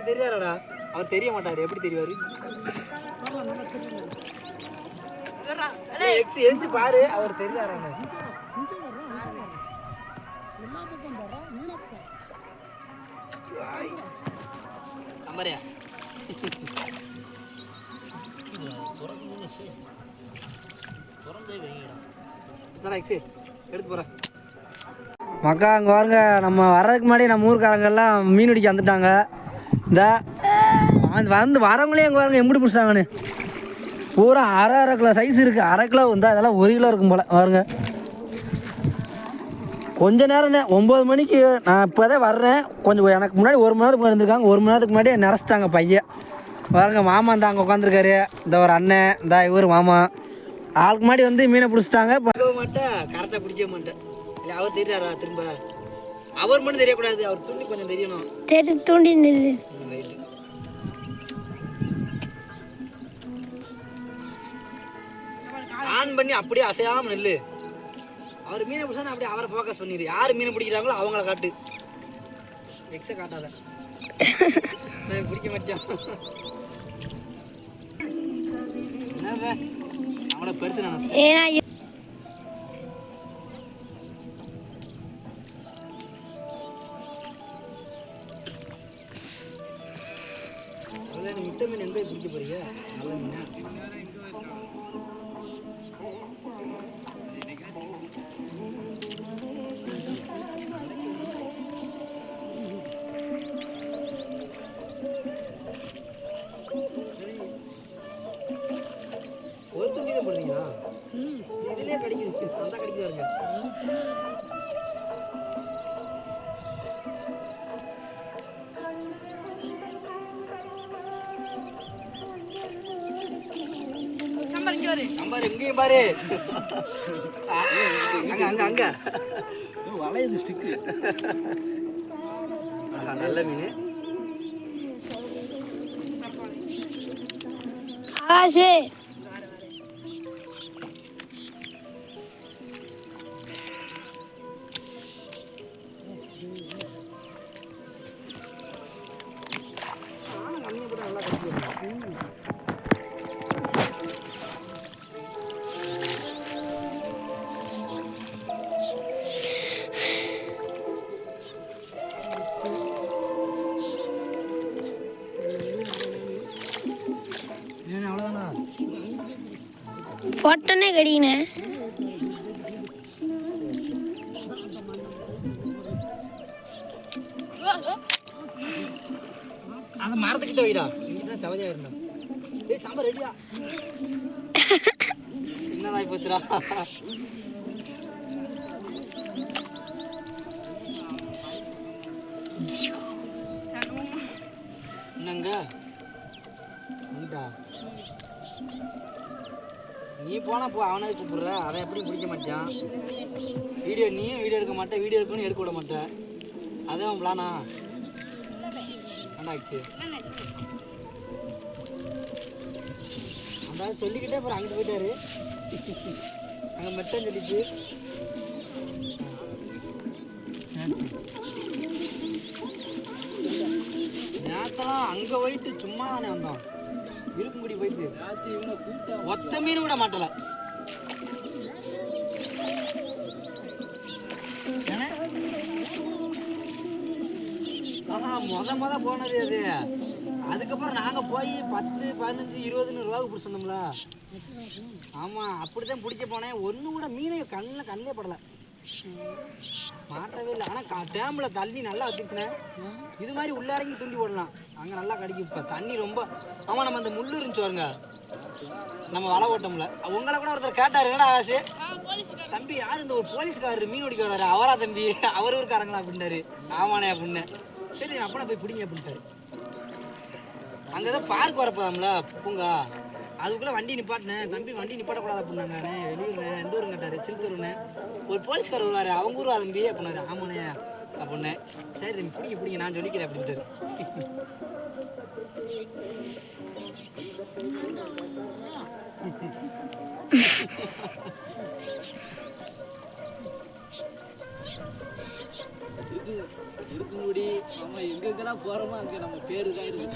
தெரியாரடா, அவர் தெரிய மாட்டாரு. எப்படி தெரிவாரு? எக்ஸ் எஞ்சி பாரு, அவர் தெரியாரானு. நம்பரையா எடுத்து போறேன் மக்கா. அங்கே பாருங்க, நம்ம வர்றதுக்கு முன்னாடி நம்ம ஊருக்காரங்கெல்லாம் மீன் பிடிக்க வந்துட்டாங்க. இந்த வந்து வரவங்களே அங்கே பாருங்க எப்படி பிடிச்சிட்டாங்கன்னு. பூரா அரை கிலோ சைஸ் இருக்குது. அரை கிலோ வந்து அதெல்லாம் 1 கிலோ இருக்கும் போல் பாருங்க. கொஞ்ச நேரம் தான், 9 மணிக்கு நான் இப்போ தான் வர்றேன். கொஞ்சம் எனக்கு முன்னாடி 1 மணி நேரத்துக்கு முன்னாடி இருந்திருக்காங்க. 1 மணி நேரத்துக்கு முன்னாடி நிறச்சிட்டாங்க பையன். பாருங்க, மாமா இந்த அங்கே உட்காந்துருக்காரு. இந்த ஒரு அண்ணன், இந்த இவர் மாமா. ஆளுக்கு முன்னாடி வந்து மீனை பிடிச்சிட்டாங்க. பார்க்க மாட்டேன், கரெக்டாக பிடிக்க மாட்டேன். இல்லை அவர் தெரியாரா திரும்ப? அவர் மட்டும் தெரியக்கூடாது, அவர் தூண்டி கொஞ்சம் தெரியணும். தூண்டி நில்லு. ஆன் பண்ணி அப்படியே அசையாமல் நெல்லு. அவர் மீனை பிடிச்சா அப்படியே அவரை ஃபோக்கஸ் பண்ணிடு. யார் மீனை பிடிக்கிறாங்களோ அவங்கள காட்டு. எக்ஸை காட்டாத, பிடிக்க மாட்டேன். என்னது அவங்கள பெருசு நினைச்சு முட்டை மீன் எங்கே பிடிக்க போறீங்க? நல்ல மீன். ஒரு துணியில போடுறீங்களா? இதுலயே கடிக்குது, அந்த கடிக்குதாருங்க. எங்கேயும் பாரு, அங்க அங்க அங்க வளையுது ஸ்டிக்கு. நல்ல மீன். ஆசே பொட்டனே கடினே. அந்த மரத்துக்கிட்ட வைடா, இங்கதான் சவதியா இருந்தா. ஏய் சாம்பார் ரெடியா? என்னதாய் போச்சுடா. என்னங்க நீ போனா போ, அவனே கூப்பிடுற. அவன் எப்படி பிடிக்க மாட்டான். நீயும் வீடியோ எடுக்க மாட்டேன், வீடியோ எடுக்கணும் எடுக்க விட மாட்டேன். அதான் பிளானா ஆச்சு. அந்த சொல்லிக்கிட்டே அப்புறம் அங்கிட்டு போயிட்டாரு. அங்கே மெட்டன் சொல்லிச்சு. நேரத்தெல்லாம் அங்கே போயிட்டு சும்மா தானே வந்தோம். இருக்கும்படி போயிட்டு ஒத்த மீன் கூட மாட்டல. முத போனது அது. அதுக்கப்புறம் நாங்க போய் 10, 15, 20 ரூபாய்க்கு பிடிச்சிருந்தோம்ல. ஆமா, அப்படித்தான் பிடிக்க போனேன். ஒன்னும் கூட மீனை கண்ணே படல, மாட்டவே இல்லை. ஆனா டேம்ல தண்ணி நல்லா வச்சுச்சுனேன். இது மாதிரி உள்ளாரையும் தூண்டி போடலாம், அங்க நல்லா கிடைக்கும். இப்ப தண்ணி ரொம்ப. ஆமா, நம்ம அந்த முள்ளு இருந்துச்சு பாருங்க, நம்ம வலை ஓட்டம்ல. உங்களை கூட ஒருத்தர் கேட்டாரு, என்னடா ஆசு தம்பி யாரு இந்த ஒரு போலீஸ்காரர் மீன் பிடிக்க வர்றாரு, அவரா தம்பி அவர் ஊருக்காரங்களா அப்படின்னாரு. ஆமாண்ணே அப்படின்னு. சரி அப்பனா போய் பிடிங்க அப்படின்ட்டாரு. அங்கதான் பார்க் வரப்போதாம்ல பூங்கா, அதுக்குள்ள வண்டி நிப்பாட்டினேன். தம்பி வண்டி நிப்பாட்டக்கூடாது அப்படின்னாங்க. வெளியூர்ண்ணே, எந்த ஊருன்னு கேட்டாரு. திருத்தூர்ண்ணே. ஒரு போலீஸ்கார் வருவாரு, அவங்க ஊர் தம்பி அப்படின்னாரு. ஆமாண்ணே அப்படின்னே. சரி தம்பி பிடிங்க நான் சொல்லிக்கிறேன் அப்படின்ட்டாரு. இருக்குங்குடி ஆமா எங்கெங்கெல்லாம் போறோமோ அங்கே நம்ம பேரு தான் இருக்கு.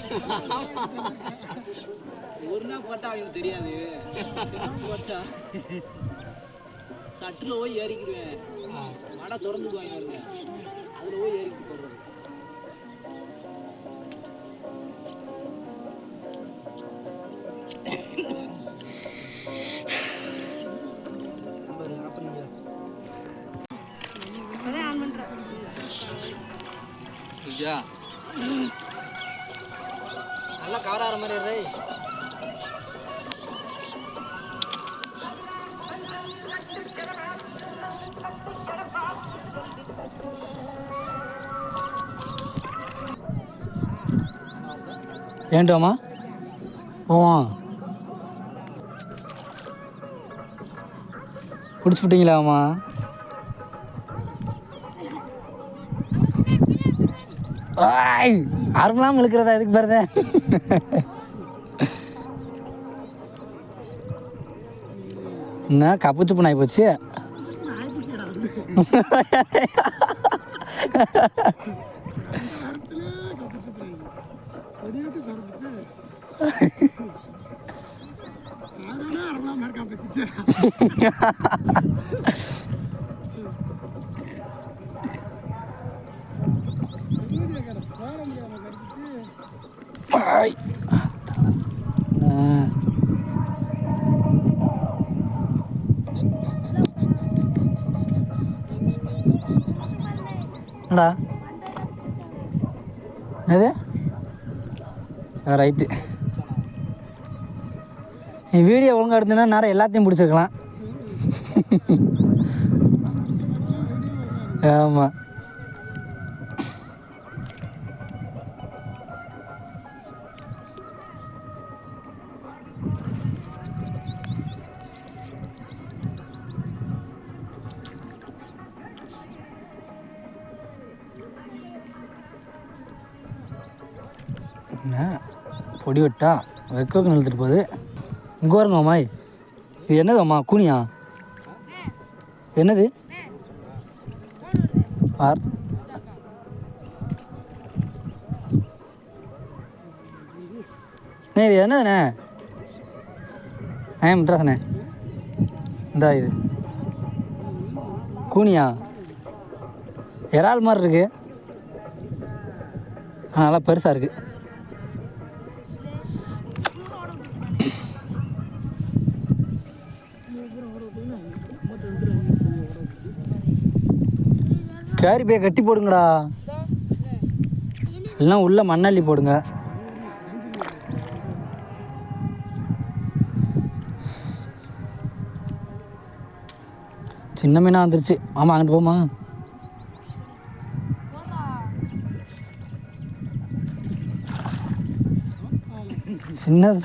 ஒரு நாள் போட்டா அவங்களுக்கு தெரியாது. போட்டா சட்டில் போய் ஏறிக்கிடுவேன். மடை திறந்துக்குவாங்க வருங்க, அதில் போய் ஏறிக்கிட்டு போடுறது. நல்லா கவர் ஆகிற மாதிரி ரே. ஏன்டாமா போவோம். பிடிச்சி விட்டீங்களாம்மா? அருமெல்லாம் இழுக்கிறதா இதுக்கு பாருத. என்ன கப்பு சுப்பு நாய் போச்சு. என்னடா எது ரைட்டு. நீ வீடியோ ஒழுங்காக எடுத்தீங்கன்னா நேரம் எல்லாத்தையும் பிடிச்சிருக்கலாம். ஆமாம். என்ன பொடி விட்டா வெக்க நிறுத்துட்டு போகுது. இங்கே வருங்க அம்மாய். இது என்னது அம்மா? கூனியா? என்னது ஆர் இது என்னதுண்ணே? முத்ராசண்ணே இந்தா இது கூனியா? இறால் மாதிரி இருக்கு, நல்லா பெருசாக இருக்குது. கேரி பையை கட்டி போடுங்கடா, இல்லைன்னா உள்ள மண்ணள்ளி போடுங்க. சின்ன மீனாக வந்துருச்சு. ஆமாம், அங்கிட்டு போமா. சின்னது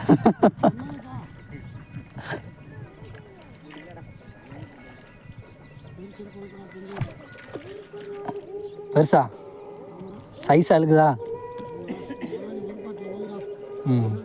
பெருசா சைஸாக இருக்குதா? ம்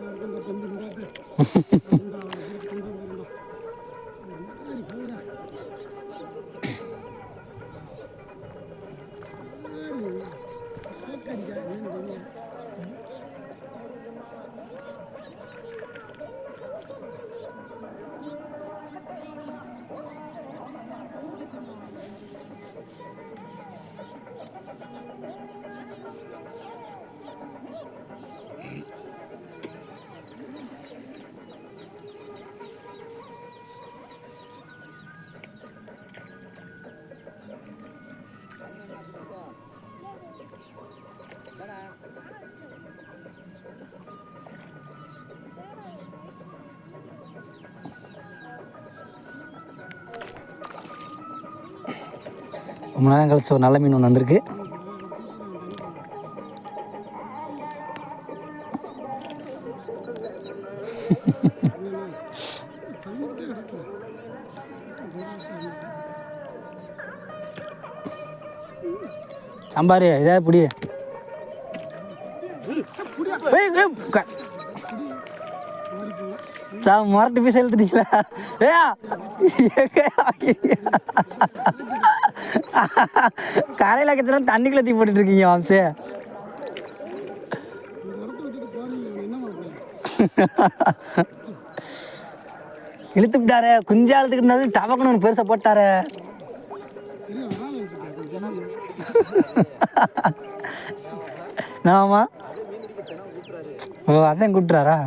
ரொம்ப நேரம் கழிச்சு ஒரு நல்ல மீன் ஒன்று வந்திருக்கு. சாம்பார் ஏதாவது பிடி மரட்டு பீஸ் எழுத்துட்டீங்களா? கரையில் கத்திரம் தண்ணிக்குள்ள தீ போட்டுட்டு இருக்கீங்க வம்சே. இழுத்து விட்டாரு குஞ்சா இழுத்துக்கிட்டு டவக்கணும் பெருசா போட்டாரு. ஆமா ஓ அதான் கூப்பிட்றாரா.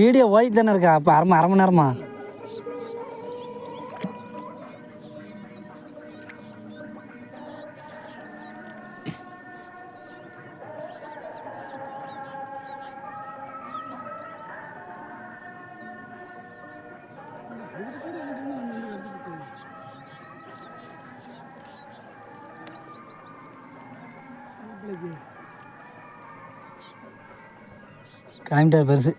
வீடியோ ஓடிட்டு தானே இருக்கா? அப்போ அரை மணி நேரமா? கிளம்பிட்டார் பெருசு.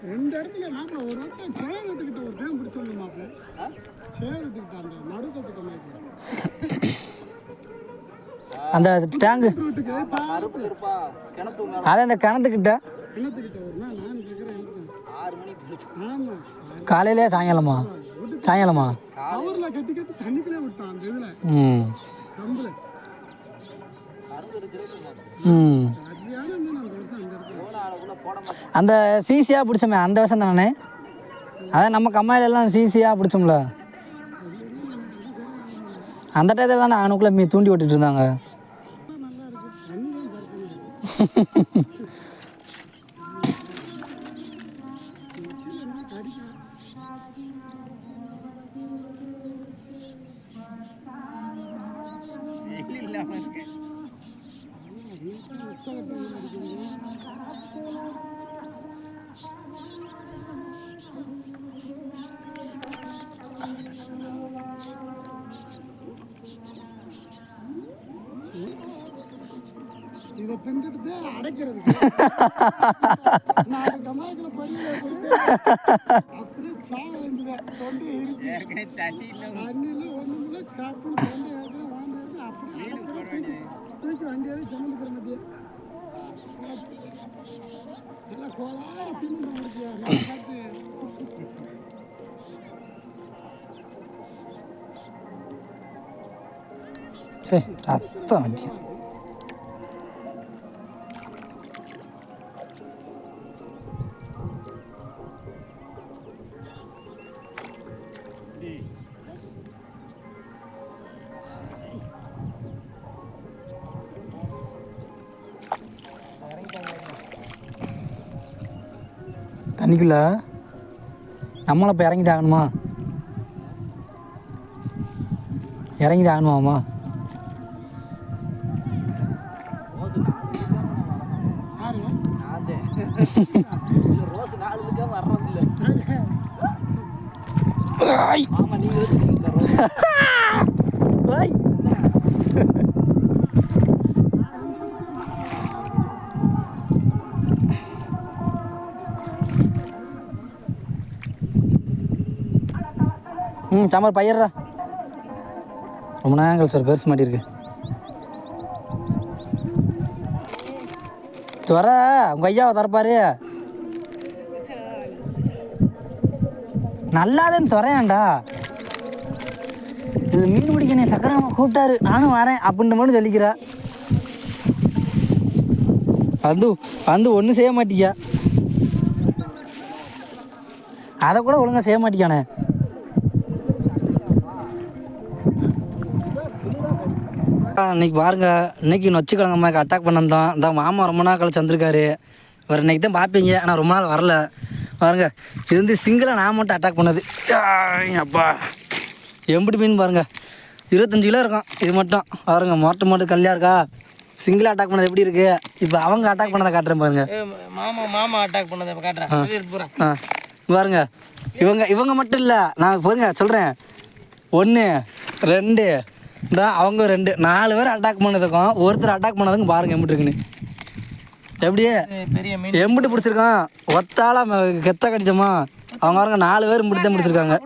ரெண்டு இடத்துல மாப்பிள்ள ஒரு வட்டம் சேவை விட்டுக்கிட்ட ஒரு டைம் பிடிச்சோம் மாப்பிள்ள. சேவை விட்டுக்கிட்ட அந்த நடுக்கட்டுக்க மாப்பிள்ள அந்த டேங்கு இருப்பா கிணத்து அதான் அந்த கிணத்துக்கிட்ட கிணத்துக்கிட்ட வருமா நான் கேட்குறேன். 6 மணிக்கு ஆமாம் காலையிலே சாயங்காலமா? சாயங்காலமா கவரில் கட்டி கட்டி தண்ணிக்குள்ளே விட்டான் அந்த இதில் கம்பில். சரியான மீன் அந்த வருஷம் அந்த இடத்துல. அந்த சிசியாக பிடிச்சோமே அந்த வருஷம் தானே? அதான் நம்ம கம்மாயிலெல்லாம் சிசியாக பிடிச்சோம்ல அந்த டயத்தில் தானே அவனுக்குள்ளே தூண்டி விட்டுட்டு இருந்தாங்க. நல்லா இருக்கு தண்ணி தான் பறக்கணும். இதை திண்டுட்டு அடைக்கிறது நான் கமாய்க்குள்ள பொரியல போயிட்டு அப்படியே சாக வேண்டியதான். தொண்டை இருக்கு தண்ணியில் ஒன்றுமில்ல காப்புன்னு தொண்டை ஏற்கனவே வாழ்ந்து இருக்கு. அப்படியே அடைச்சிட தூக்கி வண்டியாரி சம்மந்துக்கிற மத்திய நல்லா கோலார தின்னு முடிச்சியா நான் பார்த்து. சரி ரத்தம் வண்டி தண்ணிக்குள்ள நம்மளை இப்போ இறங்கி ஆகணுமா? இறங்கி ஆகணுமாம்மா? ரோஸ் 4 வர்றதில்லை. ஐய் ஆமா நீங்க இந்த ரோஸ் ஐய் சாம்பார் பையர்றா. ரொம்ப நேரம் சார் பெருசு மாட்டியிருக்கு. துற உங்கள் ஐயாவை திறப்பாரு. நல்லாதான் துறையாண்டா. இது மீன் பிடிக்கணும் சக்கரமா கூப்பிட்டாரு நானும் வரேன் அப்படின்ட்டு மட்டும் சொல்லிக்கிறா. வந்து வந்து ஒன்றும் செய்ய மாட்டியா. அதை கூட ஒழுங்காக செய்ய மாட்டிக்கானே. இன்னைக்கு பாருங்க, இன்னைக்கு நொச்சிக்கிழங்கம்மாக்கு அட்டாக் பண்ண தான் இந்த மாமா ரொம்ப நாள் கழிச்சு வந்திருக்காரு. ஒரு இன்னைக்கு தான் பார்ப்பீங்க, ஆனால் ரொம்ப நாள் வரல. பாருங்க, இது வந்து சிங்கிளாக நான் மட்டும் அட்டாக் பண்ணது. அப்பா எம்பிட்டு மீன் பாருங்கள், 25 கிலோ இருக்கும் இது மட்டும். பாருங்க மொட்டை மட்டும் கல்லியாக இருக்கா. சிங்கிளாக அட்டாக் பண்ணது எப்படி இருக்குது, இப்போ அவங்க அட்டாக் பண்ணதை காட்டுறேன் பாருங்க. மாமா அட்டாக் பண்ணதை காட்டுறேன். பாருங்க, இவங்க மட்டும் இல்லை, நான் பாருங்க சொல்கிறேன், 1 2 அவங்க 2 4 பேர் அட்டாக் பண்ணதுக்கும் ஒருத்தர் அட்டாக் பண்ணதுக்கும் பாருங்க எம்பிட்டு இருக்குன்னு. எப்படியே பெரிய மீன் எம்பிட்டு பிடிச்சிருக்கான். ஒத்தால கெத்த கட்டிட்டோமா, அவங்க பாருங்க 4 பேர் இப்படி தான் பிடிச்சிருக்காங்க.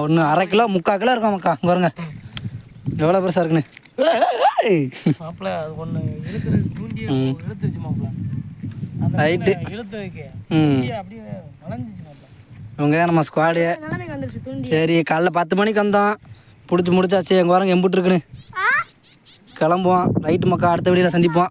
ஒன்று 1/2 கிலோ 3/4 கிலோ இருக்கும் மக்கா. அங்கே பாருங்க எவ்வளோ பெருசாக இருக்குன்னு. மாப்பிள்ள அது ஒன்று இழுத்துருச்சு மாப்பிள்ள. ரைட்டு. அப்படியே வளைஞ்சிச்சு மாப்பிள்ள. இவங்க தான் நம்ம ஸ்குவாடு. சரி, காலைல 10 மணிக்கு வந்தோம், பிடிச்சி முடிச்சாச்சு. எங்கள் வாரம் எம்பிட்டு இருக்குன்னு கிளம்புவோம். ரைட்டு மக்கா, அடுத்த வீடியோவில் சந்திப்போம்.